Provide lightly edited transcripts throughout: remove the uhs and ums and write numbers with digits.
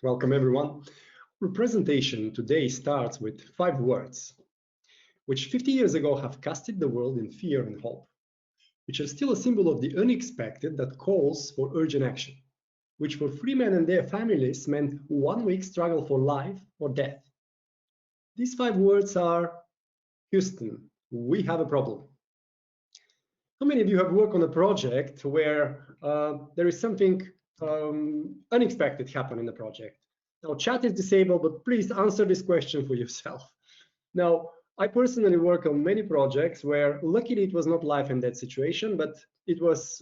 Welcome everyone. Our presentation today starts with 5 words, which 50 years ago have casted the world in fear and hope, which are still a symbol of the unexpected that calls for urgent action, which for free men and their families meant 1 week struggle for life or death. These 5 words are: Houston, we have a problem. How many of you have worked on a project where there is something unexpected happen in the project? Now, chat is disabled, but please answer this question for yourself. Now, I personally work on many projects where luckily it was not life and death situation, but it was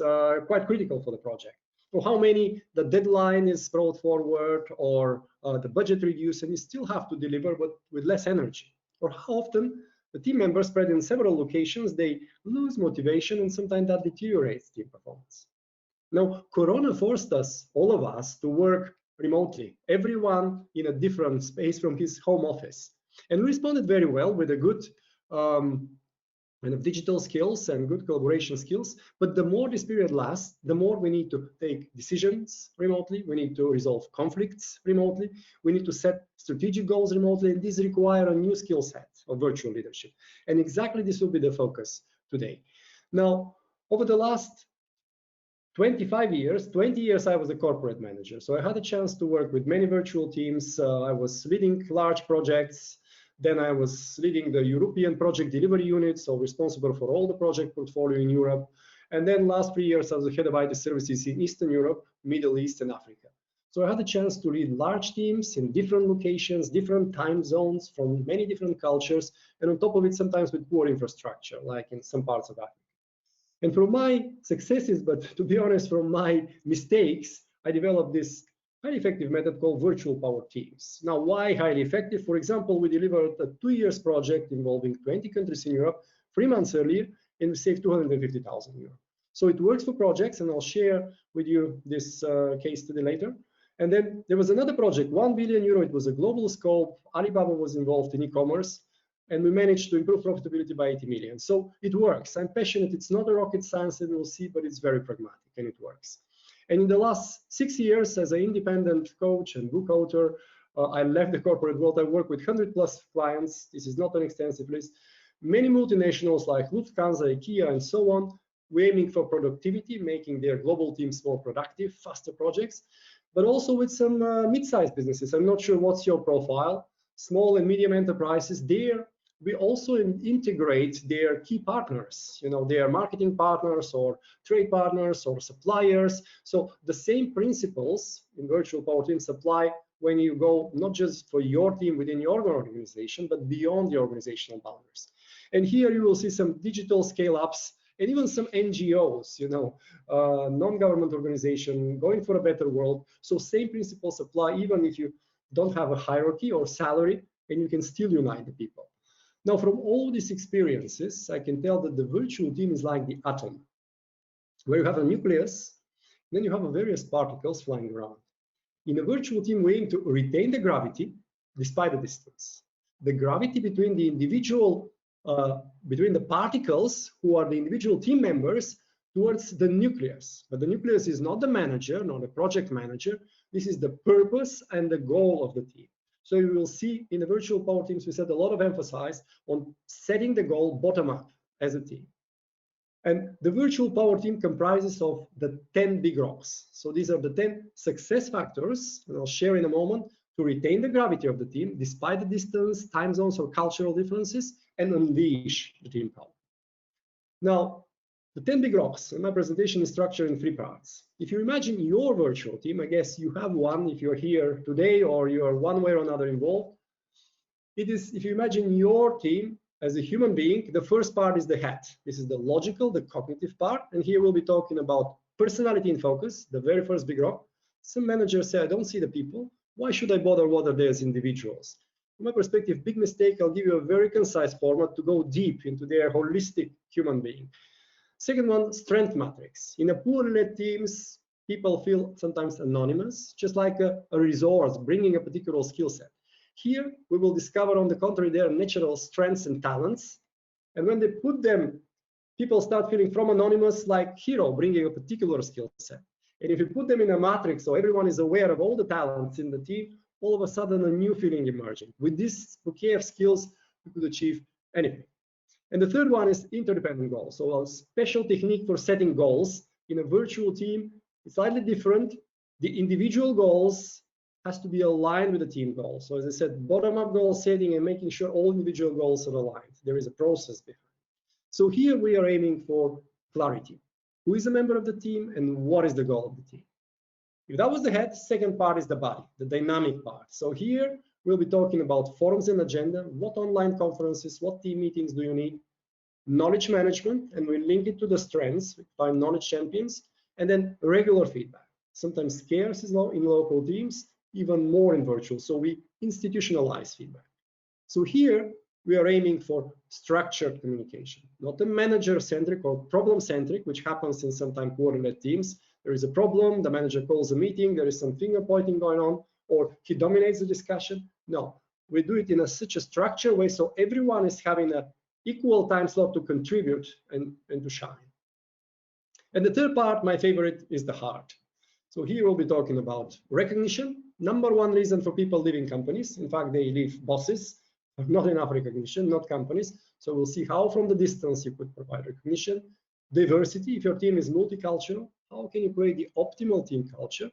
quite critical for the project. So how many the deadline is brought forward, or the budget reduced and you still have to deliver but with less energy? Or how often the team members spread in several locations, they lose motivation and sometimes that deteriorates team performance. Now, Corona forced us, all of us, to work remotely, everyone in a different space from his home office. And we responded very well with a good kind of digital skills and good collaboration skills. But the more this period lasts, the more we need to take decisions remotely. We need to resolve conflicts remotely. We need to set strategic goals remotely. And these require a new skill set of virtual leadership. And exactly this will be the focus today. Now, over the last 25 years, 20 years, I was a corporate manager. So I had a chance to work with many virtual teams. I was leading large projects. Then I was leading the European project delivery unit, so responsible for all the project portfolio in Europe. And then last 3 years, I was the head of IT services in Eastern Europe, Middle East, and Africa. So I had a chance to lead large teams in different locations, different time zones, from many different cultures, and on top of it, sometimes with poor infrastructure, like in some parts of Africa. And from my successes, but to be honest, from my mistakes, I developed this highly effective method called virtual power teams. Now, why highly effective? For example, we delivered a 2-year project involving 20 countries in Europe 3 months earlier, and we saved 250,000 euros. So it works for projects, and I'll share with you this case study later. And then there was another project, 1 billion euro. It was a global scope. Alibaba was involved in e-commerce, and we managed to improve profitability by 80 million. So it works. I'm passionate. It's not a rocket science, and we'll see, but it's very pragmatic, and it works. And in the last 6 years, as an independent coach and book author, I left the corporate world. I work with 100+ clients. This is not an extensive list. Many multinationals like Lufthansa, IKEA, and so on. We're aiming for productivity, making their global teams more productive, faster projects, but also with some mid-sized businesses. I'm not sure what's your profile. Small and medium enterprises, there we also integrate their key partners, their marketing partners or trade partners or suppliers. So the same principles in virtual power teams apply when you go not just for your team within your organization, but beyond the organizational boundaries. And here you will see some digital scale-ups and even some NGOs, non-government organization going for a better world. So same principles apply even if you don't have a hierarchy or salary, and you can still unite the people. Now, from all these experiences, I can tell that the virtual team is like the atom, where you have a nucleus, then you have various particles flying around. In a virtual team, we aim to retain the gravity despite the distance. The gravity between the individual, between the particles who are the individual team members towards the nucleus. But the nucleus is not the manager, not the project manager. This is the purpose and the goal of the team. So you will see in the virtual power teams, we set a lot of emphasis on setting the goal bottom up as a team. And the virtual power team comprises of the 10 big rocks. So these are the 10 success factors, and I'll share in a moment, to retain the gravity of the team despite the distance, time zones, or cultural differences, and unleash the team power. Now, the 10 big rocks, and my presentation is structured in 3 parts. If you imagine your virtual team, I guess you have one if you're here today or you are one way or another involved. It is, if you imagine your team as a human being, the first part is the head. This is the logical, the cognitive part. And here we'll be talking about personality in focus, the very first big rock. Some managers say, I don't see the people. Why should I bother whether there's individuals? From my perspective, big mistake. I'll give you a very concise format to go deep into their holistic human being. Second one, strength matrix. In a poorly led teams, people feel sometimes anonymous, just like a resource bringing a particular skill set. Here, we will discover, on the contrary, their natural strengths and talents. And when they put them, people start feeling from anonymous like hero, bringing a particular skill set. And if you put them in a matrix so everyone is aware of all the talents in the team, all of a sudden a new feeling emerging. With this bouquet of skills, you could achieve anything. And the third one is interdependent goals. So a special technique for setting goals in a virtual team is slightly different. The individual goals has to be aligned with the team goals. So as I said, bottom-up goal setting and making sure all individual goals are aligned. There is a process behind. So here we are aiming for clarity. Who is a member of the team and what is the goal of the team? If that was the head, second part is the body, the dynamic part. So here we'll be talking about forums and agenda, what online conferences, what team meetings do you need, knowledge management, and we link it to the strengths, we find knowledge champions, and then regular feedback. Sometimes scarce is in local teams, even more in virtual. So we institutionalize feedback. So here we are aiming for structured communication, not a manager-centric or problem-centric, which happens in sometimes coordinated teams. There is a problem, the manager calls a meeting, there is some finger pointing going on, or he dominates the discussion. No, we do it in such a structured way so everyone is having an equal time slot to contribute and to shine. And the third part, my favorite, is the heart. So here we'll be talking about recognition. Number one reason for people leaving companies, in fact, they leave bosses, not enough recognition, not companies. So we'll see how from the distance you could provide recognition. Diversity, if your team is multicultural, how can you create the optimal team culture?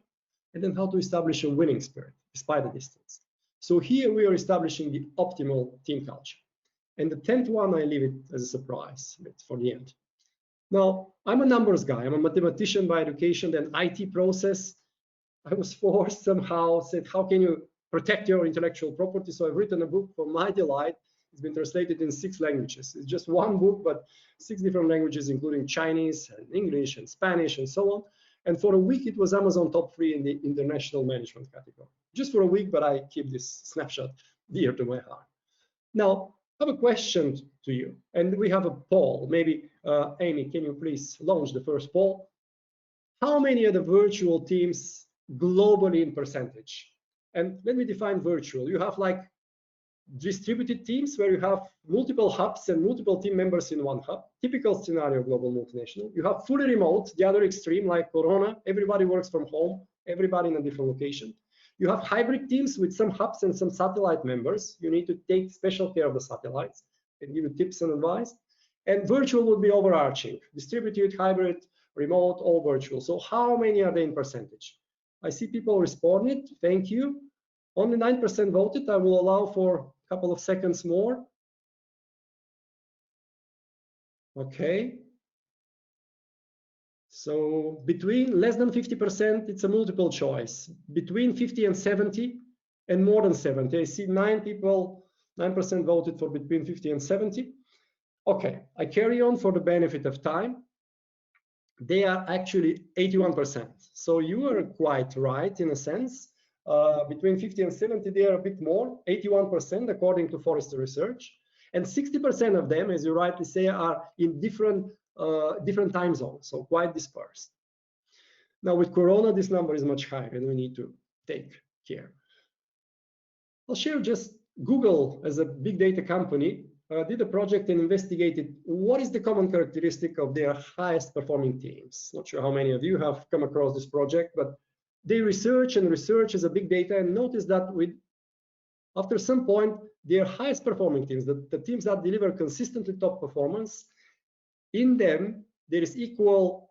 And then how to establish a winning spirit despite the distance. So here we are establishing the optimal team culture. And the 10th one, I leave it as a surprise for the end. Now, I'm a numbers guy. I'm a mathematician by education, then IT process. I was forced somehow, said, how can you protect your intellectual property? So I've written a book for my delight. It's been translated in 6 languages. It's just one book, but 6 different languages, including Chinese and English and Spanish and so on. And for a week, it was Amazon top 3 in the international management category. Just for a week, but I keep this snapshot dear to my heart. Now, I have a question to you, and we have a poll. Maybe, Amy, can you please launch the first poll? How many are the virtual teams globally in percentage? And let me define virtual. You have like distributed teams where you have multiple hubs and multiple team members in one hub. Typical scenario, global multinational. You have fully remote, the other extreme, like Corona. Everybody works from home, everybody in a different location. You have hybrid teams with some hubs and some satellite members. You need to take special care of the satellites and give you tips and advice. And virtual would be overarching, distributed, hybrid, remote, all virtual. So how many are they in percentage? I see people responded. Thank you. Only 9% voted. I will allow for a couple of seconds more. Okay. So between less than 50%, it's a multiple choice. Between 50 and 70, and more than 70. I see 9% voted for between 50 and 70. Okay, I carry on for the benefit of time. They are actually 81%. So you are quite right in a sense. Between 50 and 70, they are a bit more, 81% according to Forrester research. And 60% of them, as you rightly say, are in different time zones, so quite dispersed. Now with Corona, this number is much higher and we need to take care. I'll share just Google as a big data company did a project and investigated what is the common characteristic of their highest performing teams. Not sure how many of you have come across this project, but they research as a big data and notice that after some point, their highest performing teams, the teams that deliver consistently top performance, in them, there is equal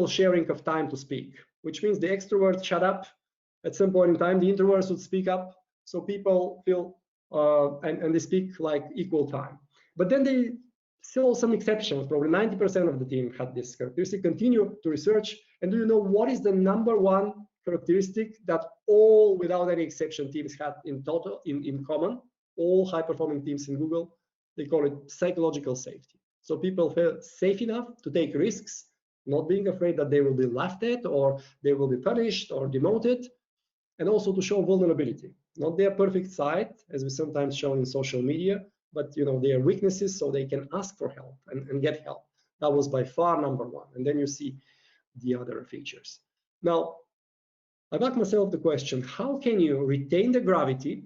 sharing of time to speak, which means the extroverts shut up at some point in time, the introverts would speak up, so people feel, and they speak like equal time. But then they saw some exceptions, probably 90% of the team had this characteristic. Continue to research, and do you know what is the #1 characteristic that all, without any exception, teams had in total, in common? All high-performing teams in Google, they call it psychological safety. So people feel safe enough to take risks, not being afraid that they will be laughed at or they will be punished or demoted, and also to show vulnerability. Not their perfect side, as we sometimes show in social media, but their weaknesses so they can ask for help and get help. That was by far #1. And then you see the other features. Now, I've asked myself the question, how can you retain the gravity?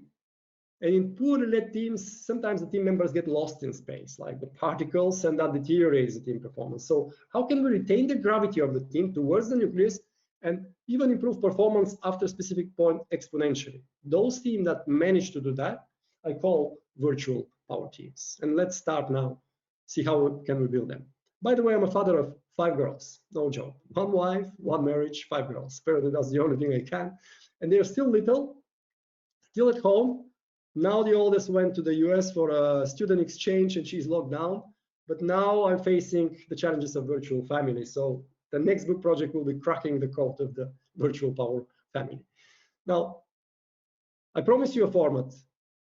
And in poorly led teams, sometimes the team members get lost in space, like the particles, and that deteriorates the team performance. So how can we retain the gravity of the team towards the nucleus and even improve performance after a specific point exponentially. Those teams that manage to do that, I call virtual power teams. And let's start now, see how can we build them. By the way, I'm a father of 5 girls, no joke. 1 wife, 1 marriage, 5 girls. Apparently that's the only thing I can. And they're still little, still at home. Now the oldest went to the US for a student exchange and she's locked down. But now I'm facing the challenges of virtual family. So the next book project will be cracking the code of the virtual power family. Now, I promise you a format.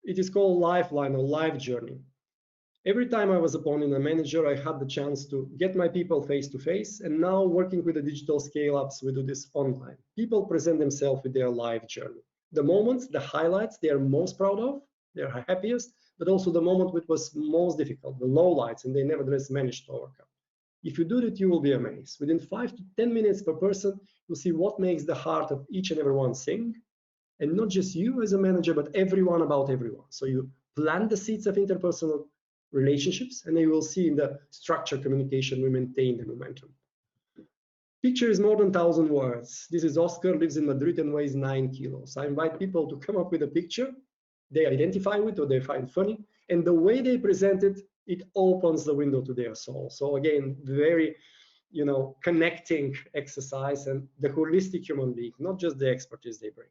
It is called Lifeline or Life Journey. Every time I was appointed a manager, I had the chance to get my people face to face. And now working with the digital scale-ups, we do this online. People present themselves with their life journey. The moments, the highlights they are most proud of, they're happiest, but also the moment which was most difficult, the lowlights, and they nevertheless managed to overcome. If you do that, you will be amazed. Within 5 to 10 minutes per person, you'll see what makes the heart of each and everyone sing. And not just you as a manager, but everyone about everyone. So you plant the seeds of interpersonal relationships, and you will see in the structured communication, we maintain the momentum. Picture is more than 1,000 words. This is Oscar, lives in Madrid and weighs 9 kilos. I invite people to come up with a picture they identify with or they find funny. And the way they present it, it opens the window to their soul. So again, very, connecting exercise and the holistic human being, not just the expertise they bring.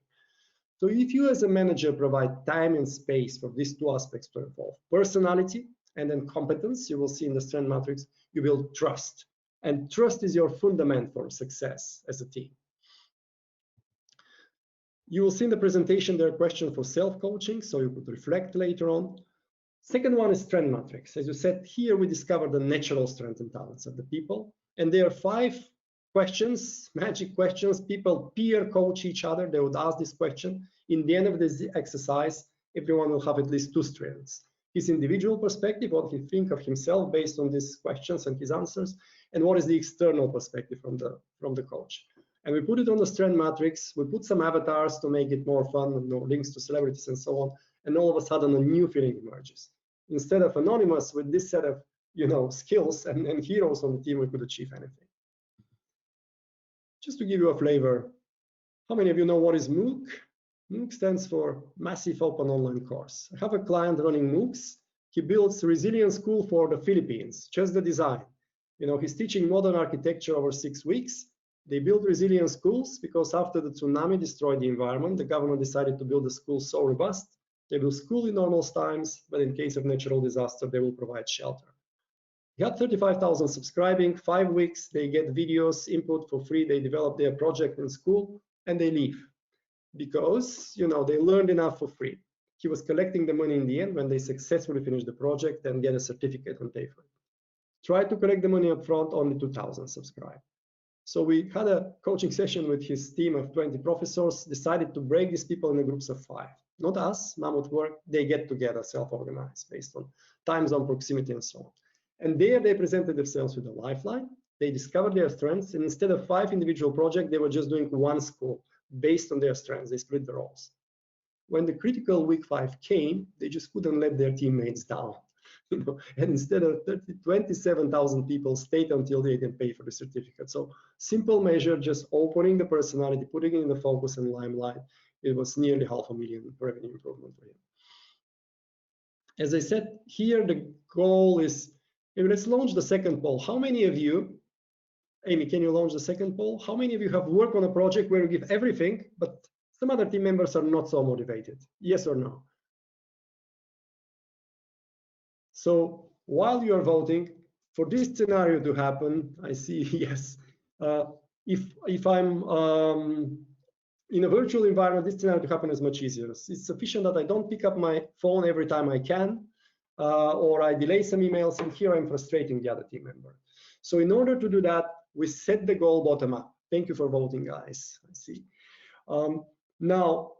So if you as a manager provide time and space for these 2 aspects to evolve, personality and then competence, you will see in the strength matrix, you build trust. And trust is your fundament for success as a team. You will see in the presentation there are questions for self-coaching, so you could reflect later on. Second one is strength matrix. As you said, here we discover the natural strengths and talents of the people. And there are 5 questions, magic questions. People peer coach each other. They would ask this question. In the end of this exercise, everyone will have at least 2 strengths. His individual perspective, what he thinks of himself based on these questions and his answers, and what is the external perspective from the coach. And we put it on the strength matrix. We put some avatars to make it more fun, links to celebrities and so on. And all of a sudden, a new feeling emerges. Instead of anonymous, with this set of skills and heroes on the team, we could achieve anything. Just to give you a flavor, how many of you know what is MOOC? MOOC stands for Massive Open Online Course. I have a client running MOOCs. He builds Resilient School for the Philippines, just the design. He's teaching modern architecture over 6 weeks. They build resilient schools because after the tsunami destroyed the environment, the government decided to build the schools so robust. They will school in normal times, but in case of natural disaster, they will provide shelter. He had 35,000 subscribing, 5 weeks, they get videos, input for free, they develop their project in school, and they leave. Because, they learned enough for free. He was collecting the money in the end when they successfully finished the project and get a certificate and pay for it. Tried to collect the money up front, only 2,000 subscribed. So we had a coaching session with his team of 20 professors, decided to break these people into groups of 5. Not us, Mammoth Work, they get together, self-organized, based on time zone, proximity, and so on. And there they presented themselves with a lifeline. They discovered their strengths, and instead of 5 individual projects, they were just doing 1 school based on their strengths. They split the roles. When the critical week 5 came, they just couldn't let their teammates down. And instead of 27,000 people stayed until they can pay for the certificate. So simple measure, just opening the personality, putting it in the focus and limelight. It was nearly $500,000 revenue improvement for him. As I said, here the goal is, let's launch the second poll. How many of you, Amy, can you launch the second poll? How many of you have worked on a project where you give everything, but some other team members are not so motivated? Yes or no? So while you are voting, for this scenario to happen, I see yes. If I'm in a virtual environment, this scenario to happen is much easier. It's sufficient that I don't pick up my phone every time I can, or I delay some emails, and here I'm frustrating the other team member. So in order to do that, we set the goal bottom up. Thank you for voting, guys. I see. Now,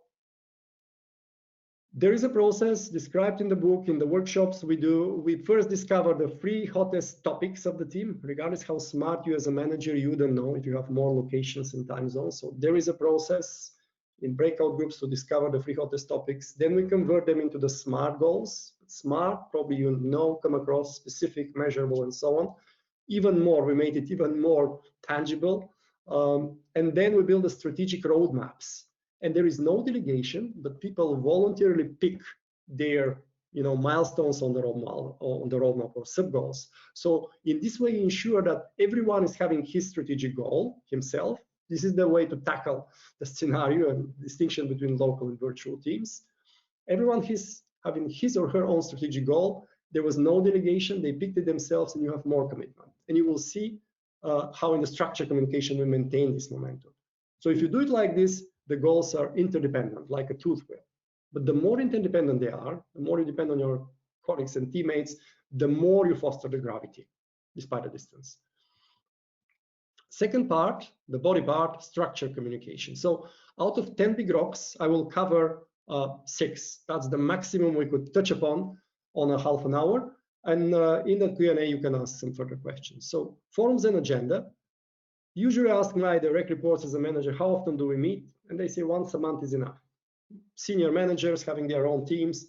there is a process described in the book, in the workshops we do. We first discover the 3 hottest topics of the team, regardless how smart you as a manager, you don't know if you have more locations and time zones. So there is a process in breakout groups to discover the 3 hottest topics. Then we convert them into the SMART goals. SMART, probably come across, specific, measurable, and so on. Even more, we made it even more tangible. And then we build the strategic roadmaps. And there is no delegation, but people voluntarily pick their milestones on the roadmap or sub goals. So in this way, ensure that everyone is having his strategic goal himself. This is the way to tackle the scenario and distinction between local and virtual teams. Everyone is having his or her own strategic goal. There was no delegation. They picked it themselves, and you have more commitment. And you will see how in the structured communication we maintain this momentum. So if you do it like this, the goals are interdependent, like a tooth wheel. But the more interdependent they are, the more you depend on your colleagues and teammates, the more you foster the gravity, despite the distance. Second part, the body part, structured communication. So out of 10 big rocks, I will cover 6. That's the maximum we could touch upon on a half an hour. And in the Q&A, you can ask some further questions. So forums and agenda. Usually ask my direct reports as a manager, how often do we meet? And they say once a month is enough. Senior managers having their own teams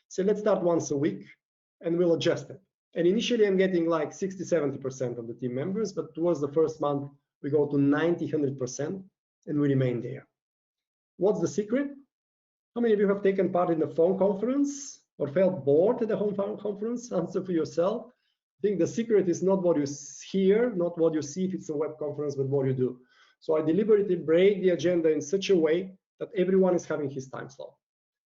say, let's start once a week and we'll adjust it. And initially I'm getting like 60–70% of the team members, but towards the first month, we go to 90–100% and we remain there. What's the secret? How many of you have taken part in the phone conference or felt bored at the phone conference? Answer for yourself. I think the secret is not what you hear, not what you see if it's a web conference, but what you do. So I deliberately break the agenda in such a way that everyone is having his time slot.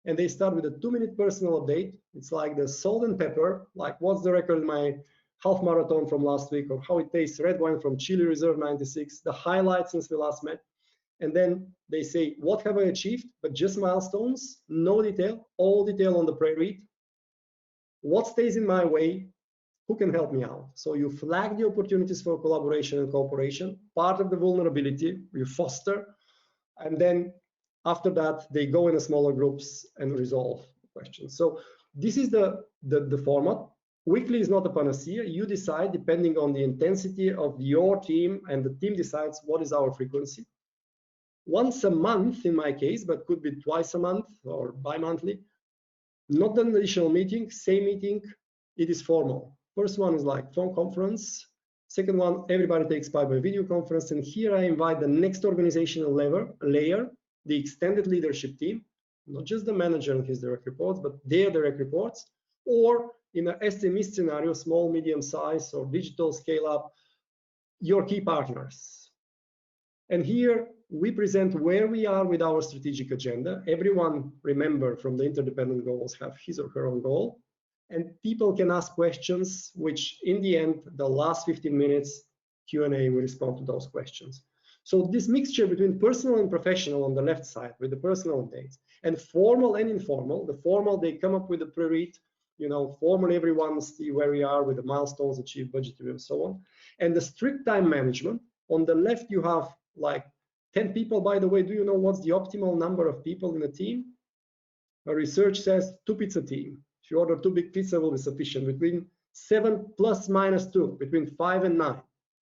And they start with a 2-minute personal update. It's like the salt and pepper, like what's the record in my half marathon from last week, or how it tastes red wine from Chile Reserve 96, the highlights since we last met. And then they say, what have I achieved? But just milestones, no detail, all detail on the pre-read. What stays in my way? Who can help me out? So you flag the opportunities for collaboration and cooperation, part of the vulnerability, you foster, and then after that, they go in smaller groups and resolve questions. So this is the format. Weekly is not a panacea. You decide depending on the intensity of your team, and the team decides what is our frequency. Once a month in my case, but could be twice a month or bi-monthly. Not an additional meeting, same meeting, it is formal. First one is like phone conference. Second one, everybody takes part by video conference. And here I invite the next organizational layer, the extended leadership team, not just the manager and his direct reports, but their direct reports, or in an SME scenario, small, medium size, or digital scale up, your key partners. And here we present where we are with our strategic agenda. Everyone, remember, from the interdependent goals have his or her own goal. And people can ask questions, which in the end, the last 15 minutes Q&A will respond to those questions. So this mixture between personal and professional on the left side with the personal updates, and formal and informal. The formal, they come up with a pre-read, formal everyone see where we are with the milestones achieved, budget review, and so on. And the strict time management. On the left, you have like 10 people. By the way, do you know what's the optimal number of people in a team? Our research says 2 pizza team. If you order 2 big pizza will be sufficient. Between 7 ± 2, between 5 and 9.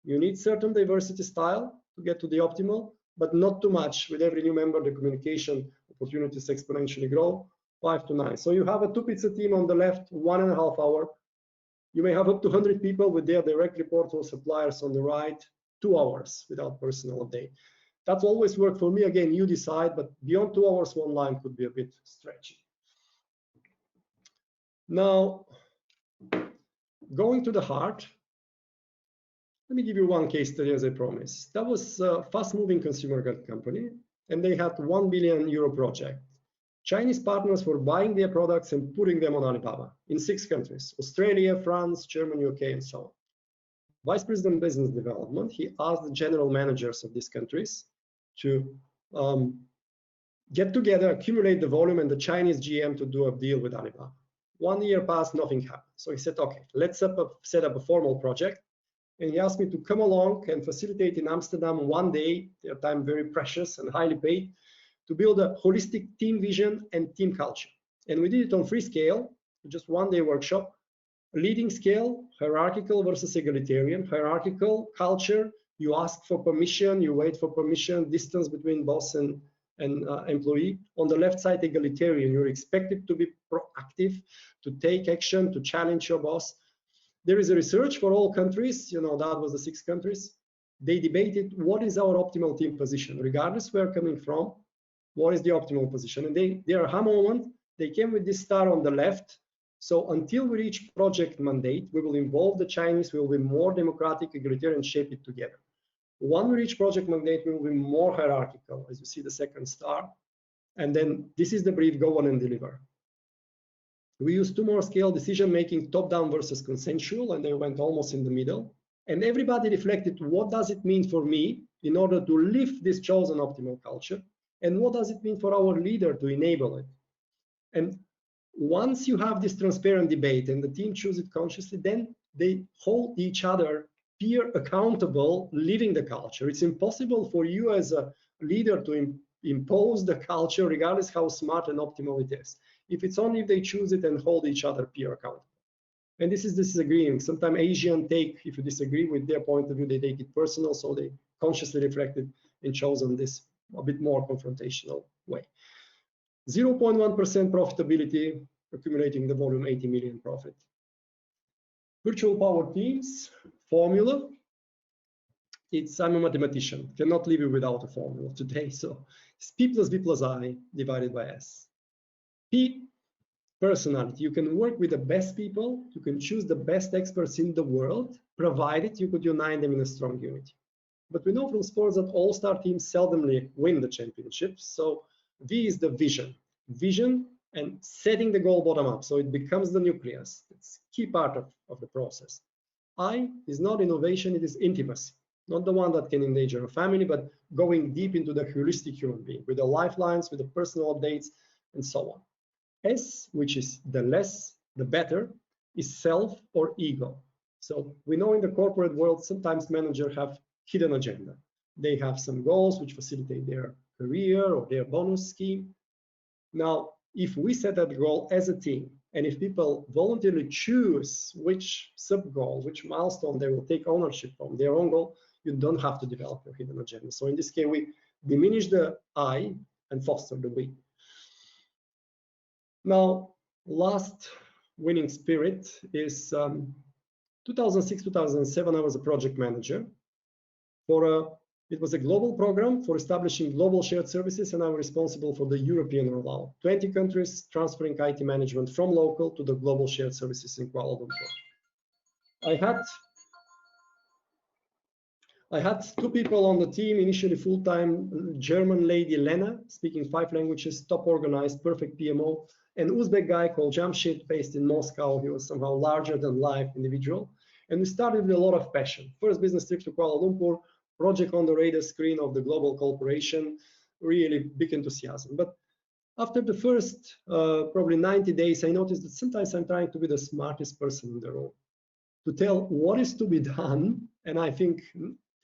You need certain diversity style to get to the optimal, but not too much. With every new member, the communication opportunities exponentially grow, 5 to 9. So you have a 2 pizza team on the left, 1.5 hours. You may have up to 100 people with their direct reports or suppliers on the right, 2 hours without personal update. That's always worked for me. Again, you decide, but beyond 2 hours, one line could be a bit stretchy. Now, going to the heart, let me give you one case study as I promised. That was a fast-moving consumer goods company, and they had €1 billion project. Chinese partners were buying their products and putting them on Alibaba in 6 countries: Australia, France, Germany, UK, and so on. Vice President of Business Development, he asked the general managers of these countries to get together, accumulate the volume, and the Chinese GM to do a deal with Alibaba. 1 year passed, nothing happened. So he said, okay, let's set up a formal project. And he asked me to come along and facilitate in Amsterdam 1 day, their time very precious and highly paid, to build a holistic team vision and team culture. And we did it on 3 scale, just 1 day workshop. Leading scale, hierarchical versus egalitarian. Hierarchical culture, you ask for permission, you wait for permission, distance between boss and employee. On the left side, egalitarian, you're expected to be proactive, to take action, to challenge your boss. There is a research for all countries, that was the 6 countries. they debated what is our optimal team position, regardless where we're coming from, what is the optimal position. And their aha moment, they came with this star on the left. So until we reach project mandate, we will involve the Chinese, we will be more democratic, egalitarian, shape it together. When we reach project mandate, we will be more hierarchical, as you see the second star. And then this is the brief, go on and deliver. We use two more scale decision-making, top-down versus consensual, and they went almost in the middle. And everybody reflected, what does it mean for me in order to live this chosen optimal culture? And what does it mean for our leader to enable it? And once you have this transparent debate and the team choose it consciously, then they hold each other peer accountable, living the culture. It's impossible for you as a leader to impose the culture, regardless how smart and optimal it is. If it's only if they choose it and hold each other peer accountable. And this is disagreeing. Sometimes Asian take, if you disagree with their point of view, they take it personal, so they consciously reflected and chosen this a bit more confrontational way. 0.1% profitability, accumulating the volume 80 million profit. Virtual power teams, formula. I'm a mathematician, cannot leave you without a formula today. So it's P plus B plus I divided by S. P, personality. You can work with the best people, you can choose the best experts in the world, provided you could unite them in a strong unity. But we know from sports that all-star teams seldomly win the championships. So V is the vision. Vision and setting the goal bottom up. So it becomes the nucleus. It's a key part of the process. I is not innovation, it is intimacy. Not the one that can endanger a family, but going deep into the holistic human being with the lifelines, with the personal updates, and so on. S, which is the less, the better, is self or ego. So we know in the corporate world, sometimes managers have hidden agenda. They have some goals which facilitate their career or their bonus scheme. Now, if we set that goal as a team, and if people voluntarily choose which sub-goal, which milestone they will take ownership from, their own goal, you don't have to develop a hidden agenda. So in this case, we diminish the I and foster the we. Now, last winning spirit is 2006, 2007, I was a project manager it was a global program for establishing global shared services, and I'm responsible for the European rollout. 20 countries transferring IT management from local to the global shared services in Kuala Lumpur. I had two people on the team, initially full-time, German lady Lena, speaking 5 languages, top organized, perfect PMO, and Uzbek guy called Jamshid, based in Moscow. He was somehow larger than life individual. And we started with a lot of passion. First business trip to Kuala Lumpur, project on the radar screen of the global corporation, really big enthusiasm. But after the first probably 90 days, I noticed that sometimes I'm trying to be the smartest person in the room, to tell what is to be done. And I think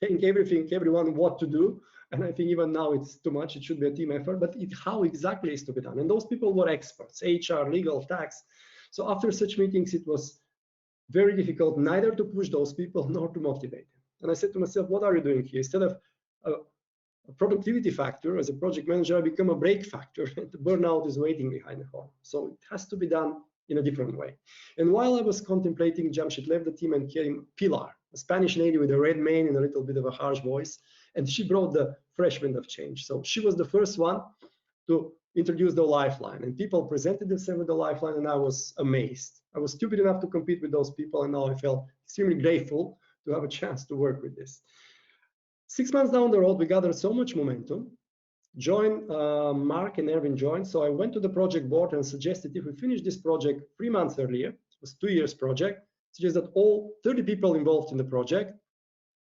everyone what to do. And I think even now it's too much, it should be a team effort, but how exactly is to be done. And those people were experts, HR, legal, tax. So after such meetings, it was very difficult neither to push those people nor to motivate them. And I said to myself, what are you doing here? Instead of a productivity factor, as a project manager, I become a break factor, and the burnout is waiting behind the corner. So it has to be done in a different way. And while I was contemplating, Jamshid left the team and came Pilar, a Spanish lady with a red mane and a little bit of a harsh voice. And she brought the fresh wind of change. So she was the first one to introduce the lifeline. And people presented themselves with the lifeline, and I was amazed. I was stupid enough to compete with those people, and now I felt extremely grateful to have a chance to work with this. 6 months down the road, we gathered so much momentum. Mark and Erwin joined. So I went to the project board and suggested if we finish this project 3 months earlier, it was 2 years project, suggest that all 30 people involved in the project,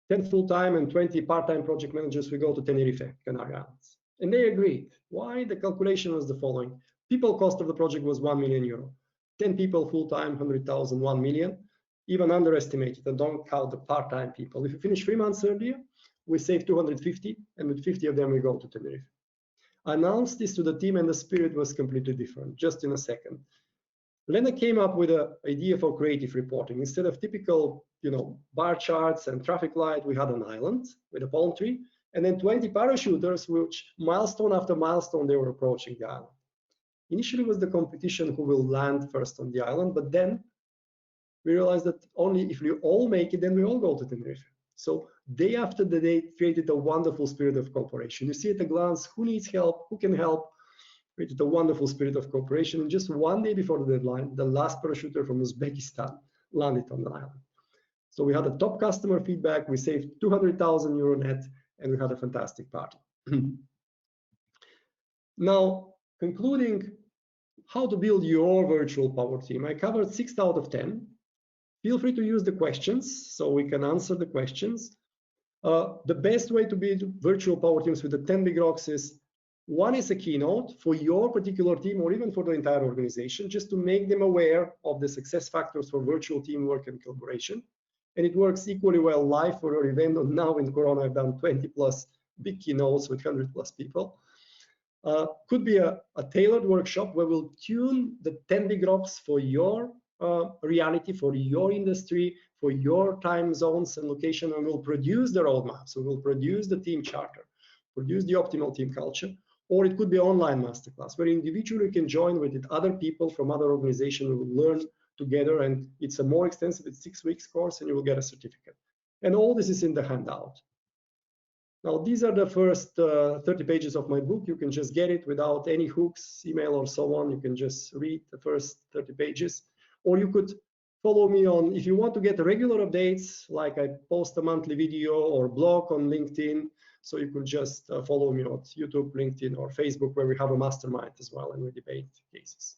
10 full-time and 20 part-time project managers, we go to Tenerife, Canary Islands. And they agreed. Why? The calculation was the following. People cost of the project was 1 million euro. 10 people full-time, 100,000, 1 million. Even underestimated, and don't count the part-time people. If you finish 3 months earlier, we save 250, and with 50 of them, we go to Tenerife. I announced this to the team, and the spirit was completely different, just in a second. Lena came up with an idea for creative reporting. Instead of typical, bar charts and traffic light, we had an island with a palm tree, and then 20 parachuters, which milestone after milestone, they were approaching the island. Initially, it was the competition who will land first on the island, but then we realized that only if we all make it, then we all go to Tenerife. So day after the day, created a wonderful spirit of cooperation. You see at a glance who needs help, who can help, created a wonderful spirit of cooperation. And just one day before the deadline, the last parachuter from Uzbekistan landed on the island. So we had a top customer feedback, we saved 200,000 euro net, and we had a fantastic party. Now, concluding how to build your virtual power team. I covered 6 out of 10. Feel free to use the questions so we can answer the questions. The best way to build virtual power teams with the 10 big rocks is, one is a keynote for your particular team or even for the entire organization, just to make them aware of the success factors for virtual teamwork and collaboration. And it works equally well live for your event. And now in Corona, I've done 20 plus big keynotes with 100 plus people. Could be a tailored workshop where we'll tune the 10 big rocks for your reality, for your industry, for your time zones and location, and we'll produce the roadmap. So we'll produce the team charter, produce the optimal team culture, or it could be online masterclass where individually you can join with other people from other organizations who will learn together, and it's a more extensive, it's 6 weeks course, and you will get a certificate. And all this is in the handout. Now, these are the first 30 pages of my book. You can just get it without any hooks, email, or so on. You can just read the first 30 pages. Or you could follow me on, if you want to get regular updates, like I post a monthly video or blog on LinkedIn. So you could just follow me on YouTube, LinkedIn, or Facebook, where we have a mastermind as well, and we debate cases.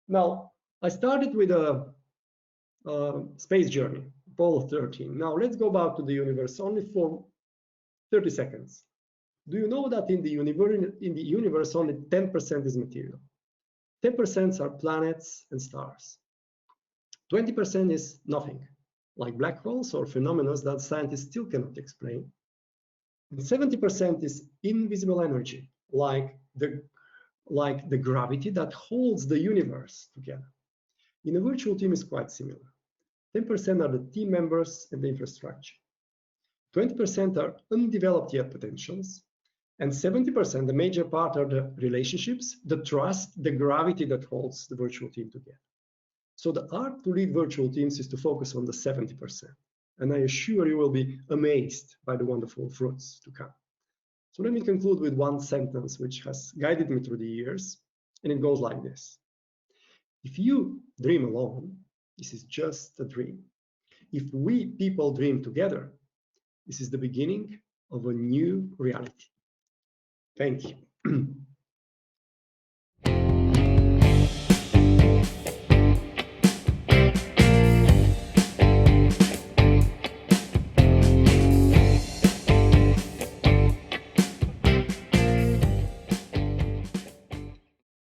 Now, I started with a space journey, Apollo 13. Now, let's go back to the universe only for 30 seconds. Do you know that in the universe only 10% is material? 10% are planets and stars. 20% is nothing, like black holes or phenomena that scientists still cannot explain. And 70% is invisible energy, like the gravity that holds the universe together. In a virtual team is quite similar. 10% are the team members and the infrastructure. 20% are undeveloped yet potentials, and 70%, the major part, are the relationships, the trust, the gravity that holds the virtual team together. So the art to lead virtual teams is to focus on the 70%. And I assure you will be amazed by the wonderful fruits to come. So let me conclude with one sentence which has guided me through the years, and it goes like this. If you dream alone, this is just a dream. If we people dream together, this is the beginning of a new reality. Thank you.